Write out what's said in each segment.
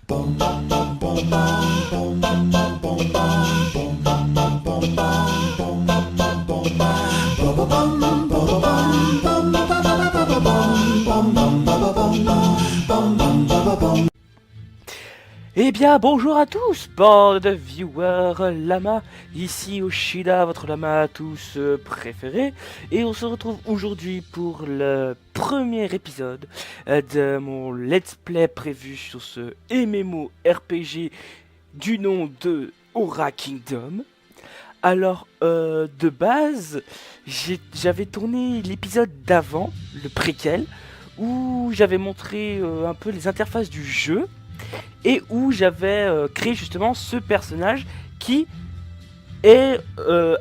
Eh bien, bonjour à tous, bande de viewers lama, ici Oshida, votre lama à tous préféré, et on se retrouve aujourd'hui pour le premier épisode de mon let's play prévu sur ce MMORPG du nom de Aura Kingdom. Alors, de base, j'avais tourné l'épisode d'avant, le préquel, où j'avais montré un peu les interfaces du jeu, et où j'avais créé justement ce personnage qui est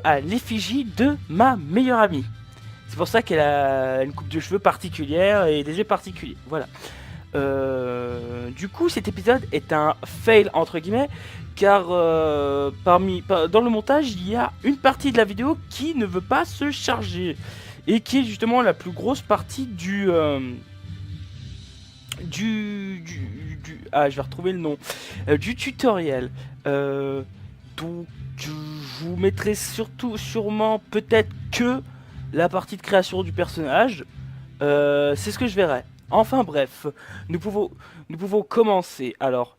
à l'effigie de ma meilleure amie. C'est pour ça qu'elle a une coupe de cheveux particulière et des yeux particuliers. Voilà. Du coup, cet épisode est un fail entre guillemets, car dans le montage, il y a une partie de la vidéo qui ne veut pas se charger et qui est justement la plus grosse partie je vais retrouver le nom du tutoriel. Donc je vous mettrai sûrement peut-être que la partie de création du personnage. C'est ce que je verrai. Enfin bref, nous pouvons commencer. Alors,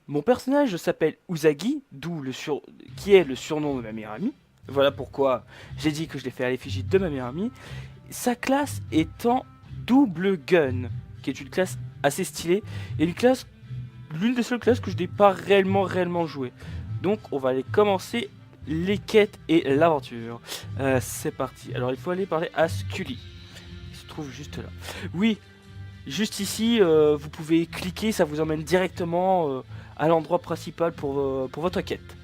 mon personnage s'appelle Usagi, qui est le surnom de ma meilleure amie. Voilà pourquoi j'ai dit que je l'ai fait à l'effigie de ma meilleure amie. Sa classe étant Double Gun, qui est une classe assez stylée, et l'une des seules classes que je n'ai pas réellement joué. Donc on va aller commencer les quêtes et l'aventure. C'est parti. Alors il faut aller parler à Scully. Il se trouve juste là. Oui, juste ici, vous pouvez cliquer, ça vous emmène directement à l'endroit principal pour votre quête.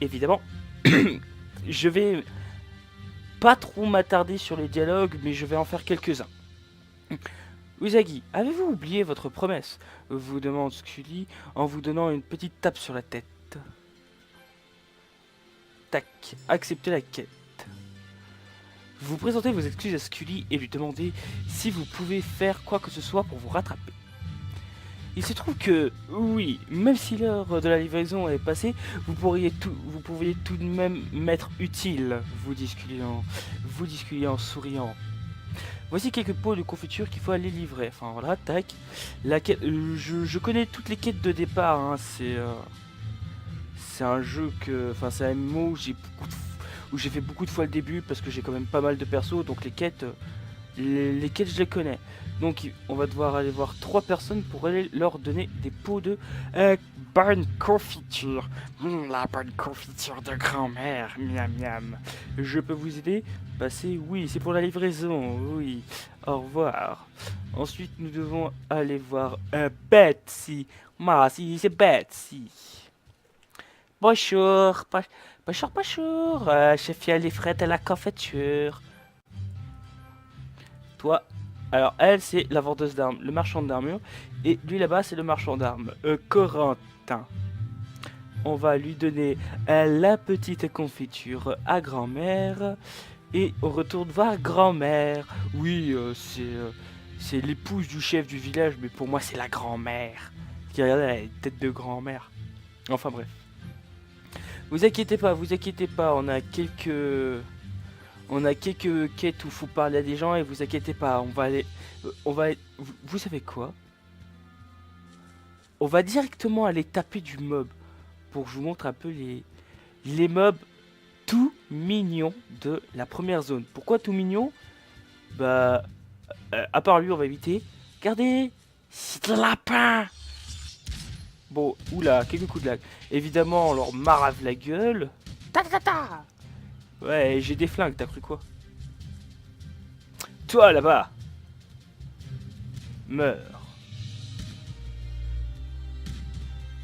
Évidemment, je vais pas trop m'attarder sur les dialogues, mais je vais en faire quelques-uns. Usagi, avez-vous oublié votre promesse? Vous demande Scully en vous donnant une petite tape sur la tête. Tac, acceptez la quête. Vous présentez vos excuses à Scully et lui demandez si vous pouvez faire quoi que ce soit pour vous rattraper. Il se trouve que, oui, même si l'heure de la livraison est passée, vous pourriez tout de même m'être utile, vous dit Scully en souriant. Voici quelques pots de confiture qu'il faut aller livrer. Enfin voilà, tac. La quête, je connais toutes les quêtes de départ. Hein. C'est un jeu enfin c'est un MMO où j'ai fait beaucoup de fois le début parce que j'ai quand même pas mal de persos. Donc les quêtes, je les connais. Donc on va devoir aller voir 3 personnes pour aller leur donner des pots de bonne confiture. La bonne confiture de grand-mère, miam miam. Je peux vous aider? Passez, oui, c'est pour la livraison, oui. Au revoir. Ensuite, nous devons aller voir Betsy. Merci, c'est Betsy. Bonjour, bonjour. Je fais les frais de la confiture. Toi, alors elle, c'est la vendeuse d'armes, le marchand d'armure. Et lui là-bas, c'est le marchand d'armes, Corentin. On va lui donner la petite confiture à grand-mère. Et on retourne voir grand-mère. Oui, c'est l'épouse du chef du village, mais pour moi c'est la grand-mère. Qui regarde la tête de grand-mère. Enfin bref. Vous inquiétez pas, on a quelques quêtes où il faut parler à des gens et vous inquiétez pas, vous savez quoi? On va directement aller taper du mob pour que je vous montre un peu les mobs tout mignons de la première zone. Pourquoi tout mignon? Bah, à part lui, on va éviter. Regardez, c'est le lapin. Bon, oula, quelques coups de lag. Évidemment, on leur marave la gueule. Ta ta ta. Ouais, j'ai des flingues, t'as cru quoi? Toi, là-bas, meurs.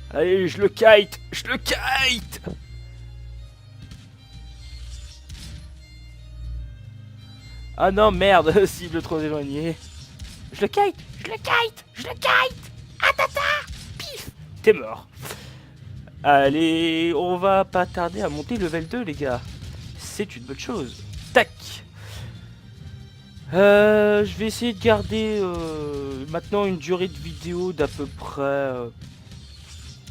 Allez, je le kite. Ah non, merde, cible trop éloigné. Je le kite. Ah tata, pif, t'es mort. Allez, on va pas tarder à monter level 2, les gars. C'est une bonne chose. Tac. Je vais essayer de garder maintenant une durée de vidéo d'à peu près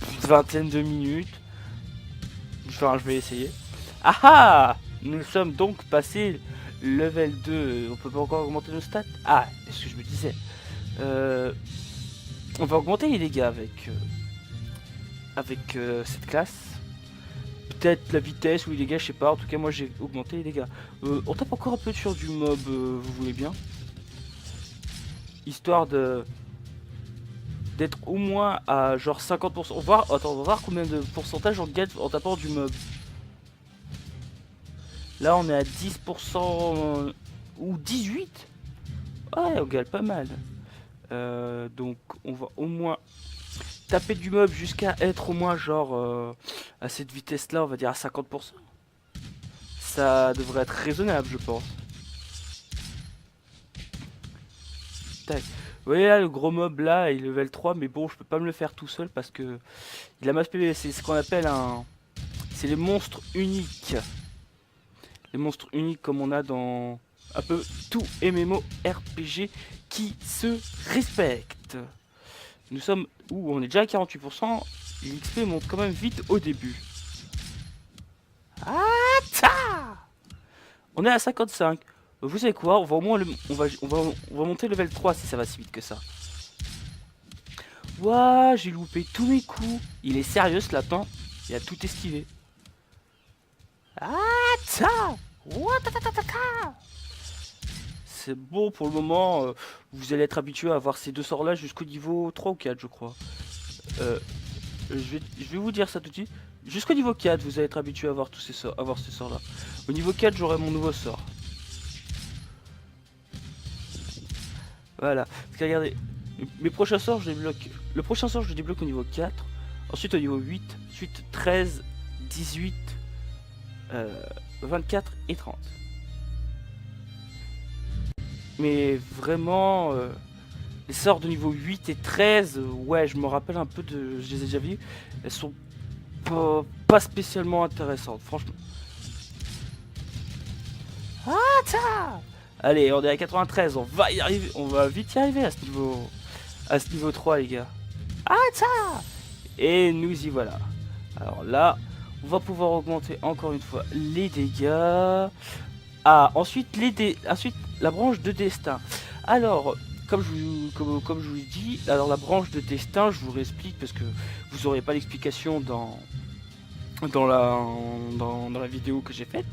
une vingtaine de minutes. Enfin, je vais essayer. Ah ah! Nous sommes donc passés level 2. On peut pas encore augmenter nos stats? Ah, c'est ce que je me disais. On va augmenter les dégâts avec cette classe. Peut-être la vitesse ou les dégâts, je sais pas. En tout cas, moi j'ai augmenté les dégâts. On tape encore un peu sur du mob, vous voulez bien? Histoire de d'être au moins à genre 50%. Attends, on va voir combien de pourcentage on gagne en tapant du mob. Là, on est à 10% ou 18. Ouais, on gagne pas mal. Donc, on va au moins taper du mob jusqu'à être au moins genre à cette vitesse-là, on va dire à 50%. Ça devrait être raisonnable, je pense. Tac. Vous voyez là, le gros mob là, il est level 3, mais bon, je peux pas me le faire tout seul parce que il a masse PV. C'est ce qu'on appelle un. C'est les monstres uniques. Les monstres uniques comme on a dans un peu tout MMORPG qui se respecte. Nous sommes. Ouh, on est déjà à 48%. L'XP monte quand même vite au début. Ah, ta. On est à 55. Vous savez quoi, on va au moins on va monter level 3 si ça va si vite que ça. Ouah, j'ai loupé tous mes coups. Il est sérieux ce lapin. Il a tout esquivé. Ah, ta. C'est bon pour le moment. Vous allez être habitué à avoir ces deux sorts là jusqu'au niveau 3 ou 4 je crois. Je vais vous dire ça tout de suite. Jusqu'au niveau 4 vous allez être habitué à avoir tous ces sorts, ces sorts là. Au niveau 4 j'aurai mon nouveau sort. Voilà. Parce que regardez, mes prochains sorts je débloque. Le prochain sort je débloque au niveau 4. Ensuite au niveau 8. Ensuite 13, 18, 24 et 30. Mais vraiment, les sorts de niveau 8 et 13, ouais, je me rappelle un peu de. Je les ai déjà vus. Elles sont pas spécialement intéressantes, franchement. Ah, ça. Allez, on est à 93, on va y arriver, on va vite y arriver à ce niveau 3, les gars. Ah, ça. Et nous y voilà. Alors là, on va pouvoir augmenter encore une fois les dégâts. Ah, ensuite, ensuite la branche de destin. Alors, comme je vous l'ai dit, alors la branche de destin, je vous réexplique parce que vous n'aurez pas l'explication dans la vidéo que j'ai faite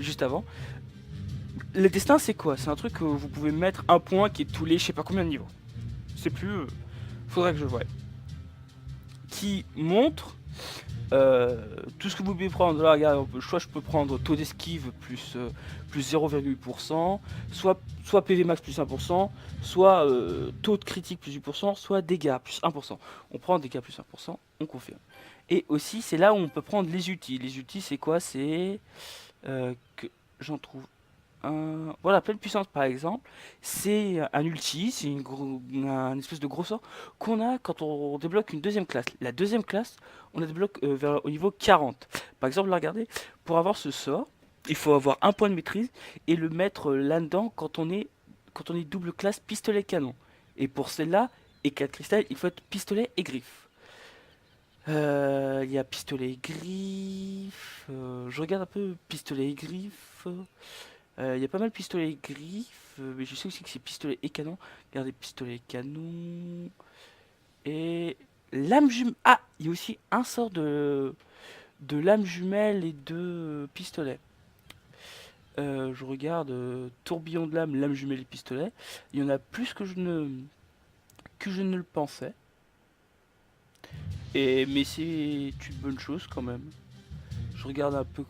juste avant. Le destin, c'est quoi? C'est un truc que vous pouvez mettre un point qui est tous les je sais pas combien de niveaux. C'est plus. Faudrait que je voie. Qui montre tout ce que vous pouvez prendre. Là, regarde, soit je peux prendre taux d'esquive plus 0,8%, soit PV max plus 1%, soit taux de critique plus 8%, soit dégâts plus 1%. On prend dégâts plus 1%, on confirme. Et aussi, c'est là où on peut prendre les outils. Les outils, c'est quoi? C'est que j'en trouve un. Voilà, pleine puissance par exemple. C'est un ulti, c'est un espèce de gros sort qu'on a quand on débloque une deuxième classe. La deuxième classe, on la débloque au niveau 40. Par exemple, là, regardez, pour avoir ce sort, il faut avoir un point de maîtrise et le mettre là-dedans quand on est double classe pistolet canon. Et pour celle-là, et 4 cristal, il faut être pistolet et griffe. Il y a pistolet et griffe. Je regarde un peu pistolet et griffe. Il y a pas mal pistolet et griffe. Mais je sais aussi que c'est pistolet et canon. Regardez, pistolet et canon. Et lame jumelle. Ah, il y a aussi un sort de lame jumelle et de pistolet. Je regarde tourbillon de lame, lame jumelle et pistolet. Il y en a plus que je ne le pensais. Mais c'est une bonne chose quand même. Je regarde un peu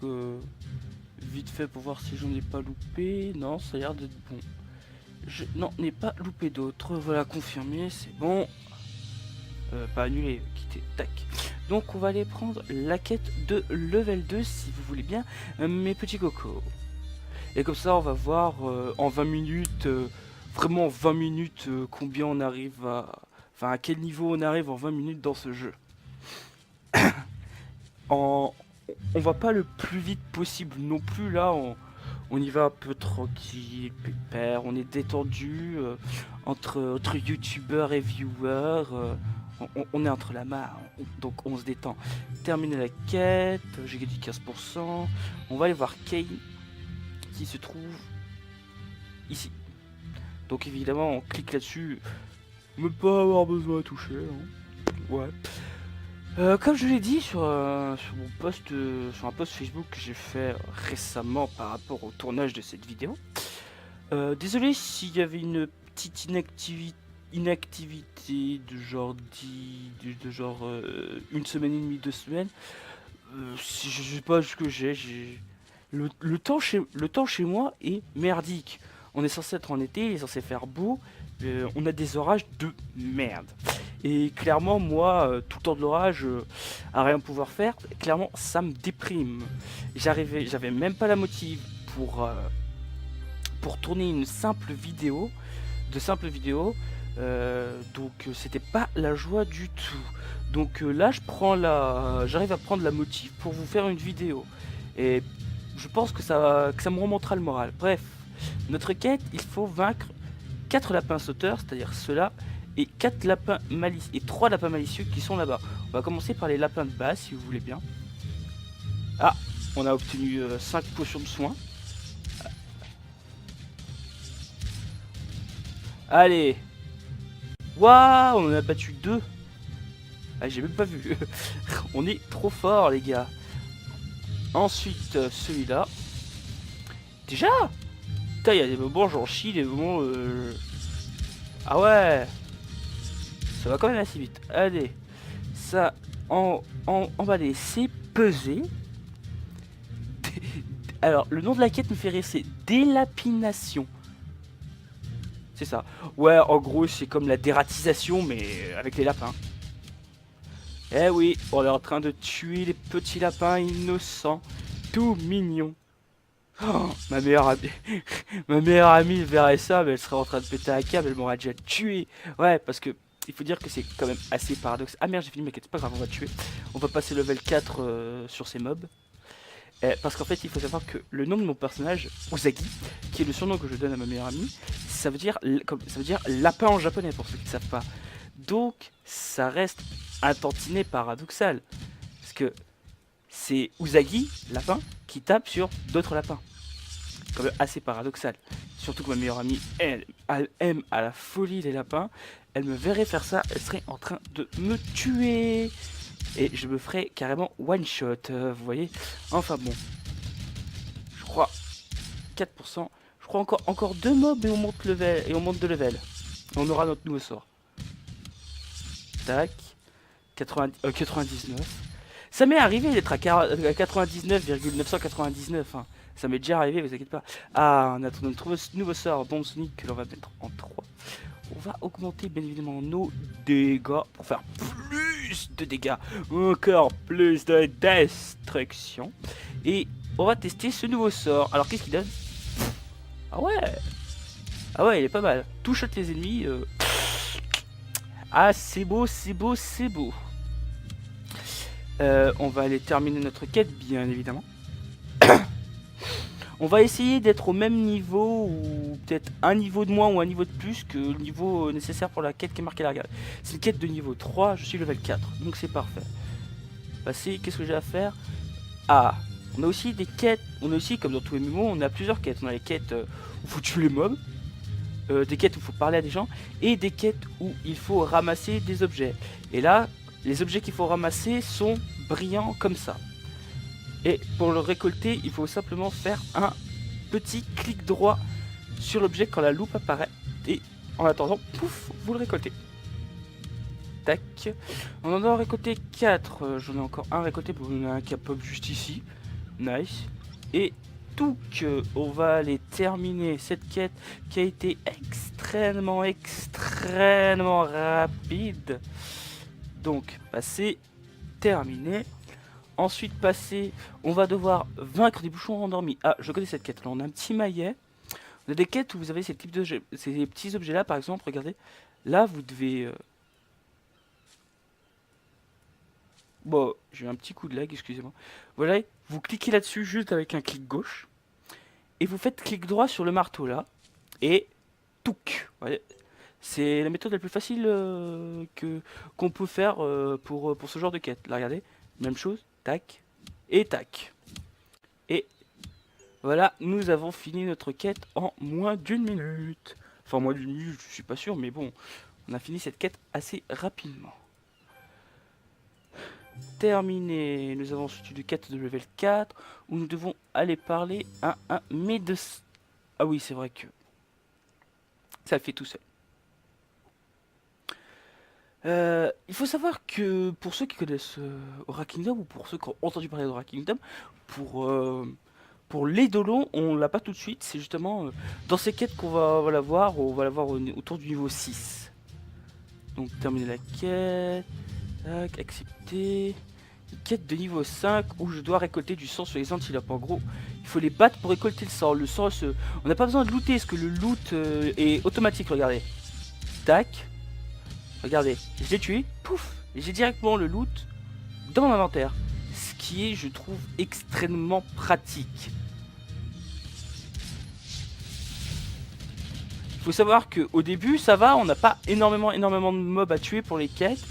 vite fait pour voir si j'en ai pas loupé. Non, ça a l'air d'être bon. Je n'en ai pas loupé d'autres. Voilà, confirmé, c'est bon. Pas annulé, quitter, tac. Donc on va aller prendre la quête de level 2 si vous voulez bien, mes petits cocos. Et comme ça on va voir en 20 minutes, vraiment en 20 minutes, combien on arrive à... Enfin à quel niveau on arrive en 20 minutes dans ce jeu. On va pas le plus vite possible non plus là, On y va un peu tranquille, pépère, on est détendu entre youtubeurs et viewers. On est entre la main, donc on se détend. Terminer la quête, j'ai gagné 15%. On va aller voir Kane qui se trouve ici. Donc évidemment, on clique là-dessus, ne pas avoir besoin de toucher. Hein. Ouais. Comme je l'ai dit sur mon post, sur un post Facebook que j'ai fait récemment par rapport au tournage de cette vidéo. Désolé s'il y avait une petite inactivité de genre une semaine et demie, 2 semaines. Je sais pas ce que j'ai. Le temps chez moi est merdique. On est censé être en été, il est censé faire beau. On a des orages de merde. Et clairement, moi, tout le temps de l'orage, à rien pouvoir faire, clairement, ça me déprime. J'avais même pas la motive pour tourner une simple vidéo, donc c'était pas la joie du tout. Donc là, j'arrive à prendre la motive pour vous faire une vidéo. Et je pense que ça me remontera le moral. Bref, notre quête, il faut vaincre 4 lapins sauteurs, c'est-à-dire ceux-là, et 4 lapins malicieux et 3 lapins malicieux qui sont là-bas. On va commencer par les lapins de base, si vous voulez bien. Ah, on a obtenu 5 potions de soins. Allez. Waouh, on en a battu 2. Ah, j'ai même pas vu. On est trop fort, les gars. Ensuite, celui-là. Déjà. Putain, il y a des moments j'en chie, des moments... Ah ouais. Ça va quand même assez vite. Allez. Ça, on va laisser peser. Alors, le nom de la quête me fait rire, c'est Délapination. C'est ça. Ouais, en gros, c'est comme la dératisation, mais avec les lapins. Eh oui, on est en train de tuer les petits lapins innocents, tout mignons. Oh, ma meilleure amie, ma meilleure amie verrait ça, mais elle serait en train de péter un câble, elle m'aurait déjà tué. Ouais, parce que il faut dire que c'est quand même assez paradoxal. Ah merde, j'ai fini ma quête, c'est pas grave, on va tuer. On va passer level 4 sur ces mobs. Parce qu'en fait, il faut savoir que le nom de mon personnage, Usagi, qui est le surnom que je donne à ma meilleure amie, ça veut dire lapin en japonais pour ceux qui ne savent pas. Donc, ça reste un tantinet paradoxal. Parce que c'est Usagi, lapin, qui tape sur d'autres lapins. Quand même assez paradoxal. Surtout que ma meilleure amie, elle aime à la folie les lapins. Elle me verrait faire ça, elle serait en train de me tuer. Et je me ferais carrément one shot, vous voyez. Enfin bon. Je crois 4%. Je crois encore 2 mobs et on monte level. Et on monte de level. Et on aura notre nouveau sort. Tac. 99. Ça m'est arrivé d'être à 99,999. Hein. Ça m'est déjà arrivé, vous inquiétez pas. Ah, on a notre nouveau sort, Bombe Sonic, que l'on va mettre en 3. On va augmenter bien évidemment nos dégâts pour faire plus de dégâts. Encore plus de destruction. Et on va tester ce nouveau sort. Alors qu'est-ce qu'il donne? Ah ouais. Ah ouais, il est pas mal. Touche les ennemis. Ah, c'est beau, c'est beau, c'est beau. On va aller terminer notre quête, bien évidemment. On va essayer d'être au même niveau, ou peut-être un niveau de moins ou un niveau de plus que le niveau nécessaire pour la quête qui est marquée là. Regarde. C'est une quête de niveau 3, je suis level 4, donc c'est parfait. Passer, qu'est-ce que j'ai à faire? Ah, on a aussi des quêtes, on a aussi, comme dans tous les MMO, on a plusieurs quêtes. On a les quêtes où il faut tuer les mobs, des quêtes où il faut parler à des gens, et des quêtes où il faut ramasser des objets. Et là, les objets qu'il faut ramasser sont brillants comme ça. Et pour le récolter, il faut simplement faire un petit clic droit sur l'objet quand la loupe apparaît. Et en attendant, pouf, vous le récoltez. Tac. On en a récolté 4. J'en ai encore un récolté, pour il y en a un qui a pop juste ici. Nice. Et tout que on va aller terminer cette quête qui a été extrêmement rapide. Donc, passer, terminé. Ensuite, passer, on va devoir vaincre des bouchons endormis. Ah, je connais cette quête. Là, on a un petit maillet. On a des quêtes où vous avez ces petits objets-là, par exemple. Regardez. Là, vous devez... Bon, j'ai eu un petit coup de lag, excusez-moi. Voilà, vous cliquez là-dessus juste avec un clic gauche. et vous faites clic droit sur le marteau là, et touc. Ouais. C'est la méthode la plus facile qu'on peut faire pour ce genre de quête. Là, regardez, même chose, tac, et tac. Et voilà, nous avons fini notre quête en moins d'une minute. Enfin, moins d'une minute, je suis pas sûr, mais bon, on a fini cette quête assez rapidement. Terminé, nous avons ensuite une quête de level 4 où nous devons aller parler à un médecin. Ah oui, c'est vrai que ça le fait tout seul. Il faut savoir que pour ceux qui connaissent Aura Kingdom ou pour ceux qui ont entendu parler d'Aura Kingdom, pour l'Eidolon, on l'a pas tout de suite. C'est justement dans ces quêtes qu'on va la voir. On va la voir autour du niveau 6. Donc terminer la quête. Tac, accepter. Une quête de niveau 5 où je dois récolter du sang sur les antilopes. En gros, il faut les battre pour récolter le sang. Le sang, on n'a pas besoin de looter parce que le loot est automatique. Regardez. Tac. Regardez, je l'ai tué, pouf, et j'ai directement le loot dans mon inventaire. Ce qui est, je trouve, extrêmement pratique. Il faut savoir qu'au début, ça va, on n'a pas énormément de mobs à tuer pour les quêtes.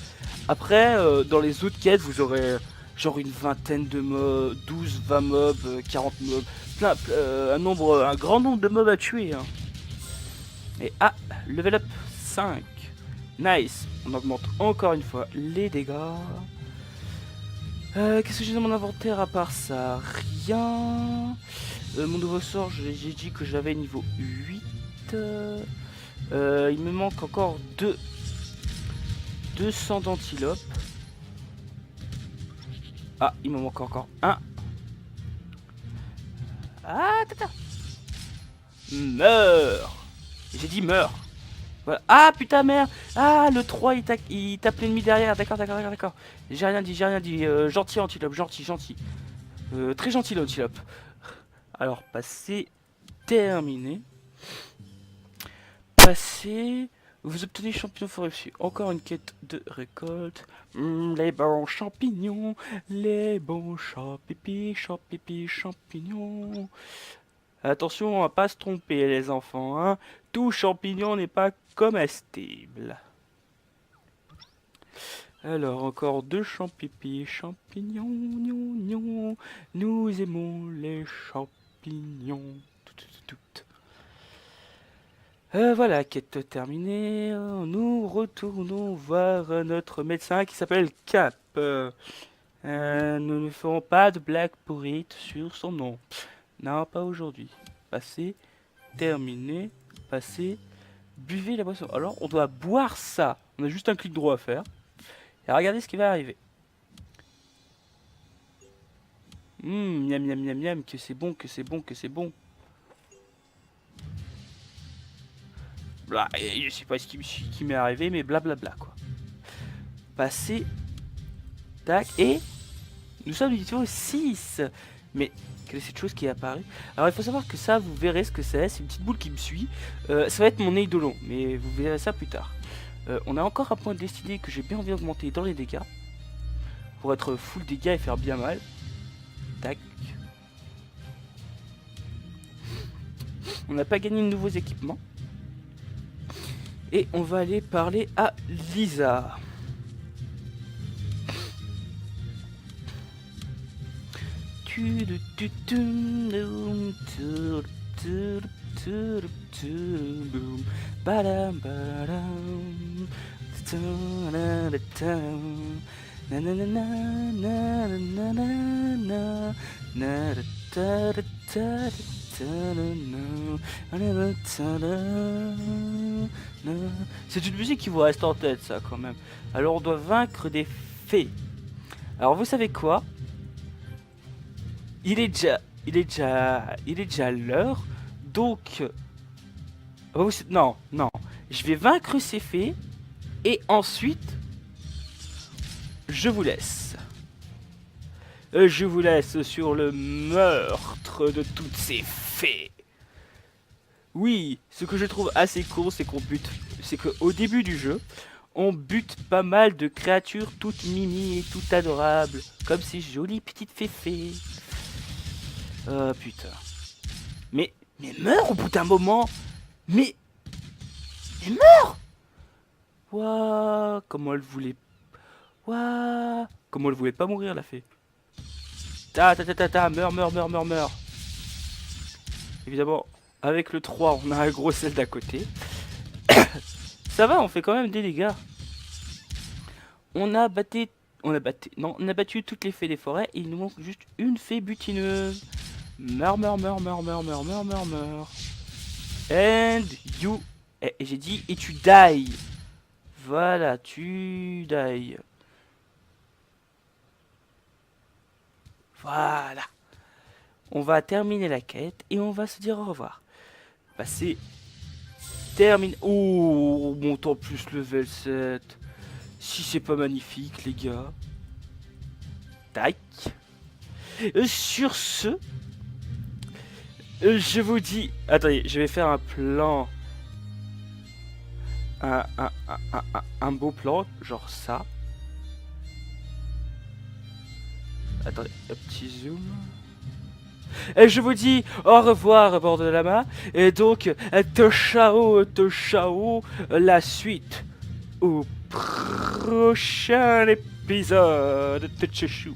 Après, dans les autres quêtes, vous aurez genre une vingtaine de mobs, 12, 20 mobs, 40 mobs, un grand nombre de mobs à tuer. Hein. Et level up 5. Nice, on augmente encore une fois les dégâts. Qu'est-ce que j'ai dans mon inventaire à part ça? Rien. Mon nouveau sort, j'ai dit que j'avais niveau 8. Il me manque encore 200 d'antilopes. Ah, il me manque encore un. Ah, tata. Meurs. J'ai dit meurs. Voilà. Ah putain merde. Ah le 3 il tape l'ennemi derrière. D'accord. J'ai rien dit. Gentil antilope, gentil. Très gentil l'antilope. Alors passer. Terminé. Passer. Vous obtenez champignons forestiers. Encore une quête de récolte. Les bons champignons. Les bons champignons. Attention à pas se tromper les enfants, hein. Tout champignon n'est pas comestible. Alors encore 2 champignons. Nous aimons les champignons. Voilà, quête terminée. Nous retournons voir notre médecin qui s'appelle Cap. Nous ne ferons pas de blague pourrite sur son nom. Non, pas aujourd'hui. Passé, terminé, passé, buvez la boisson. Alors, on doit boire ça. On a juste un clic droit à faire. Et regardez ce qui va arriver. Miam, que c'est bon. Blah, je sais pas ce qui m'est arrivé, mais blablabla, quoi. Passer, tac, et nous sommes du niveau 6. Mais quelle est cette chose qui est apparue? Alors il faut savoir que ça, vous verrez ce que c'est une petite boule qui me suit. Ça va être mon Eidolon, mais vous verrez ça plus tard. On a encore un point de destinée que j'ai bien envie d'augmenter dans les dégâts. Pour être full dégâts et faire bien mal. Tac. On n'a pas gagné de nouveaux équipements. Et on va aller parler à Lisa. C'est une musique qui vous reste en tête, ça, quand même. Alors, on doit vaincre des fées. Alors, vous savez quoi? Il est déjà l'heure. Donc, non. Je vais vaincre ces fées. Et ensuite, je vous laisse. Je vous laisse sur le meurtre de toutes ces fées. Oui, ce que je trouve assez cool, c'est qu'au début du jeu, on bute pas mal de créatures toutes mimi et toutes adorables, comme ces jolies petites féfés. Oh putain. Mais Mais meurs au bout d'un moment. Mais... Mais meurs. Ouah, comment elle voulait... Ouah, comment elle voulait pas mourir, la fée. Meurs, meurs, meurs, meurs, meurs. Évidemment, avec le 3, on a un gros sel d'à côté. Ça va, on fait quand même des dégâts. On a battu... Non, on a battu toutes les fées des forêts. Il nous manque juste une fée butineuse. Meurs, meurs, meurs, meurs, meurs, meurs, meurs, meurs, meurs. And you... Et j'ai dit, et tu die. Voilà, tu die. Voilà. On va terminer la quête et on va se dire au revoir. Bah c'est terminé. Oh, on monte en plus level 7. Si c'est pas magnifique, les gars. Tac. Sur ce, je vous dis... Attendez, je vais faire un plan. Un beau plan, genre ça. Attendez, un petit zoom. Et je vous dis au revoir à bord de la main. Et donc, te ciao, la suite au prochain épisode de Tchouchou.